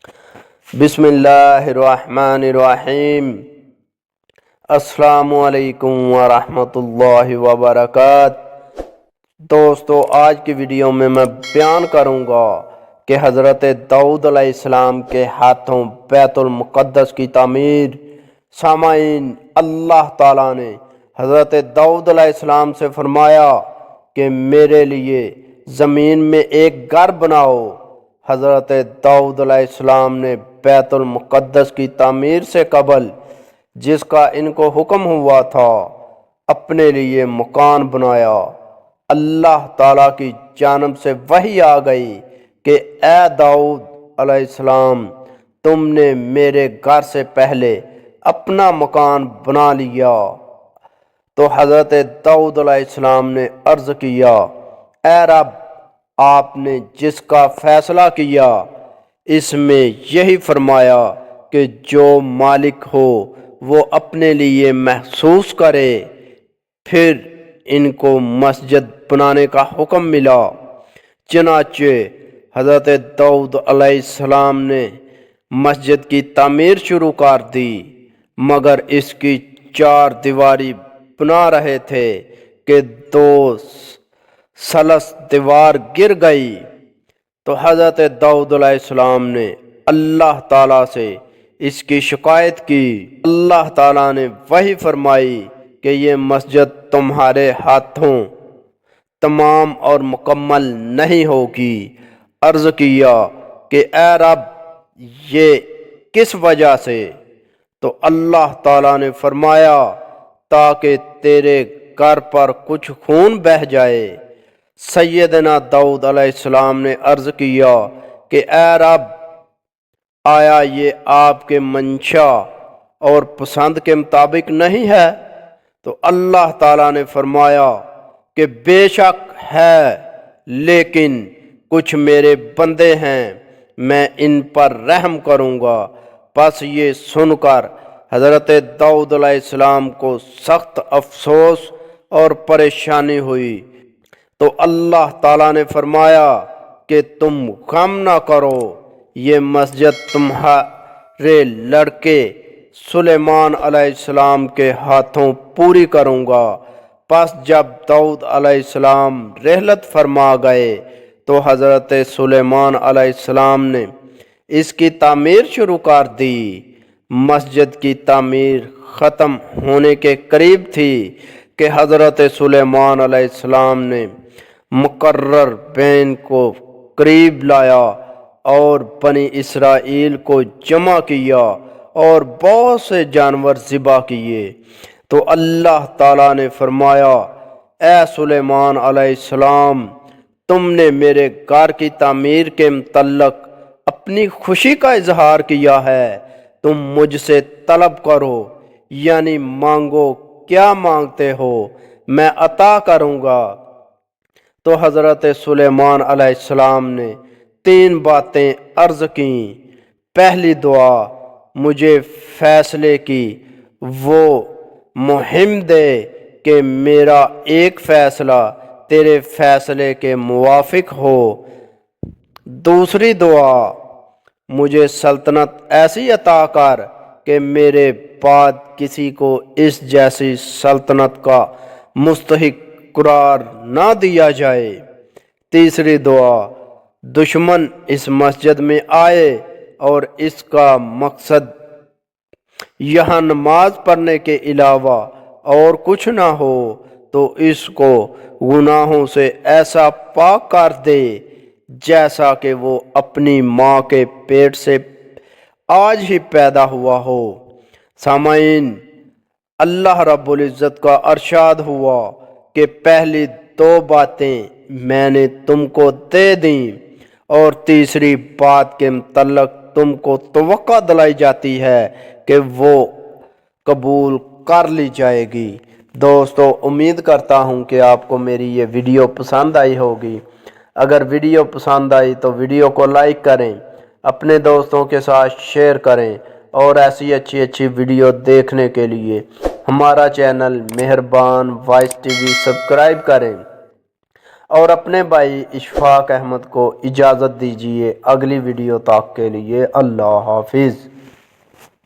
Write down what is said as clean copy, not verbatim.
بسم اللہ الرحمن الرحیم۔ السلام علیکم ورحمۃ اللہ وبرکاتہ۔ دوستو، آج کی ویڈیو میں بیان کروں گا کہ حضرت داؤد علیہ السلام کے ہاتھوں بیت المقدس کی تعمیر۔ سامعین، اللہ تعالیٰ نے حضرت داؤد علیہ السلام سے فرمایا کہ میرے لیے زمین میں ایک گھر بناؤ۔ حضرت داؤد علیہ السلام نے بیت المقدس کی تعمیر سے قبل، جس کا ان کو حکم ہوا تھا، اپنے لیے مکان بنایا۔ اللہ تعالیٰ کی جانب سے وحی آ گئی کہ اے داؤد علیہ السلام، تم نے میرے گھر سے پہلے اپنا مکان بنا لیا۔ تو حضرت داؤد علیہ السلام نے عرض کیا، اے رب، آپ نے جس کا فیصلہ کیا اس میں یہی فرمایا کہ جو مالک ہو وہ اپنے لیے محسوس کرے۔ پھر ان کو مسجد بنانے کا حکم ملا۔ چنانچہ حضرت داؤد علیہ السلام نے مسجد کی تعمیر شروع کر دی، مگر اس کی 4 دیواری بنا رہے تھے کہ 2 ثلث دیوار گر گئی۔ تو حضرت داؤد علیہ السلام نے اللہ تعالیٰ سے اس کی شکایت کی۔ اللہ تعالیٰ نے وحی فرمائی کہ یہ مسجد تمہارے ہاتھوں تمام اور مکمل نہیں ہوگی۔ عرض کیا کہ اے رب، یہ کس وجہ سے؟ تو اللہ تعالیٰ نے فرمایا، تاکہ تیرے گھر پر کچھ خون بہہ جائے۔ سیدنا داؤد علیہ السلام نے عرض کیا کہ اے رب، آیا یہ آپ کے منشا اور پسند کے مطابق نہیں ہے؟ تو اللہ تعالیٰ نے فرمایا کہ بے شک ہے، لیکن کچھ میرے بندے ہیں، میں ان پر رحم کروں گا۔ پس یہ سن کر حضرت داؤد علیہ السلام کو سخت افسوس اور پریشانی ہوئی۔ تو اللہ تعالیٰ نے فرمایا کہ تم غم نہ کرو، یہ مسجد تمہارے لڑکے سلیمان علیہ السلام کے ہاتھوں پوری کروں گا۔ پس جب داؤد علیہ السلام رحلت فرما گئے تو حضرت سلیمان علیہ السلام نے اس کی تعمیر شروع کر دی۔ مسجد کی تعمیر ختم ہونے کے قریب تھی کہ حضرت سلیمان علیہ السلام نے مقرر بین کو قریب لایا اور بنی اسرائیل کو جمع کیا اور بہت سے جانور ذبح کیے۔ تو اللہ تعالیٰ نے فرمایا، اے سلیمان علیہ السلام، تم نے میرے گھر کی تعمیر کے متعلق اپنی خوشی کا اظہار کیا ہے، تم مجھ سے طلب کرو، یعنی مانگو، کیا مانگتے ہو میں عطا کروں گا۔ تو حضرت سلیمان علیہ السلام نے 3 باتیں عرض کیں۔ پہلی دعا، مجھے فیصلے کی وہ مہم دے کہ میرا ایک فیصلہ تیرے فیصلے کے موافق ہو۔ دوسری دعا، مجھے سلطنت ایسی عطا کر کہ میرے بعد کسی کو اس جیسی سلطنت کا مستحق قرار نہ دیا جائے۔ تیسری دعا، دشمن اس مسجد میں آئے اور اس کا مقصد یہاں نماز پڑھنے کے علاوہ اور کچھ نہ ہو تو اس کو گناہوں سے ایسا پاک کر دے جیسا کہ وہ اپنی ماں کے پیٹ سے آج ہی پیدا ہوا ہو۔ سامعین، اللہ رب العزت کا ارشاد ہوا کہ پہلی 2 باتیں میں نے تم کو دے دیں اور تیسری بات کے متعلق تم کو توقع دلائی جاتی ہے کہ وہ قبول کر لی جائے گی۔ دوستو، امید کرتا ہوں کہ آپ کو میری یہ ویڈیو پسند آئی ہوگی۔ اگر ویڈیو پسند آئی تو ویڈیو کو لائک کریں، اپنے دوستوں کے ساتھ شیئر کریں، اور ایسی اچھی ویڈیو دیکھنے کے لیے ہمارا چینل مہربان وائس ٹی وی سبسکرائب کریں۔ اور اپنے بھائی اشفاق احمد کو اجازت دیجیے۔ اگلی ویڈیو تک کے لیے اللہ حافظ۔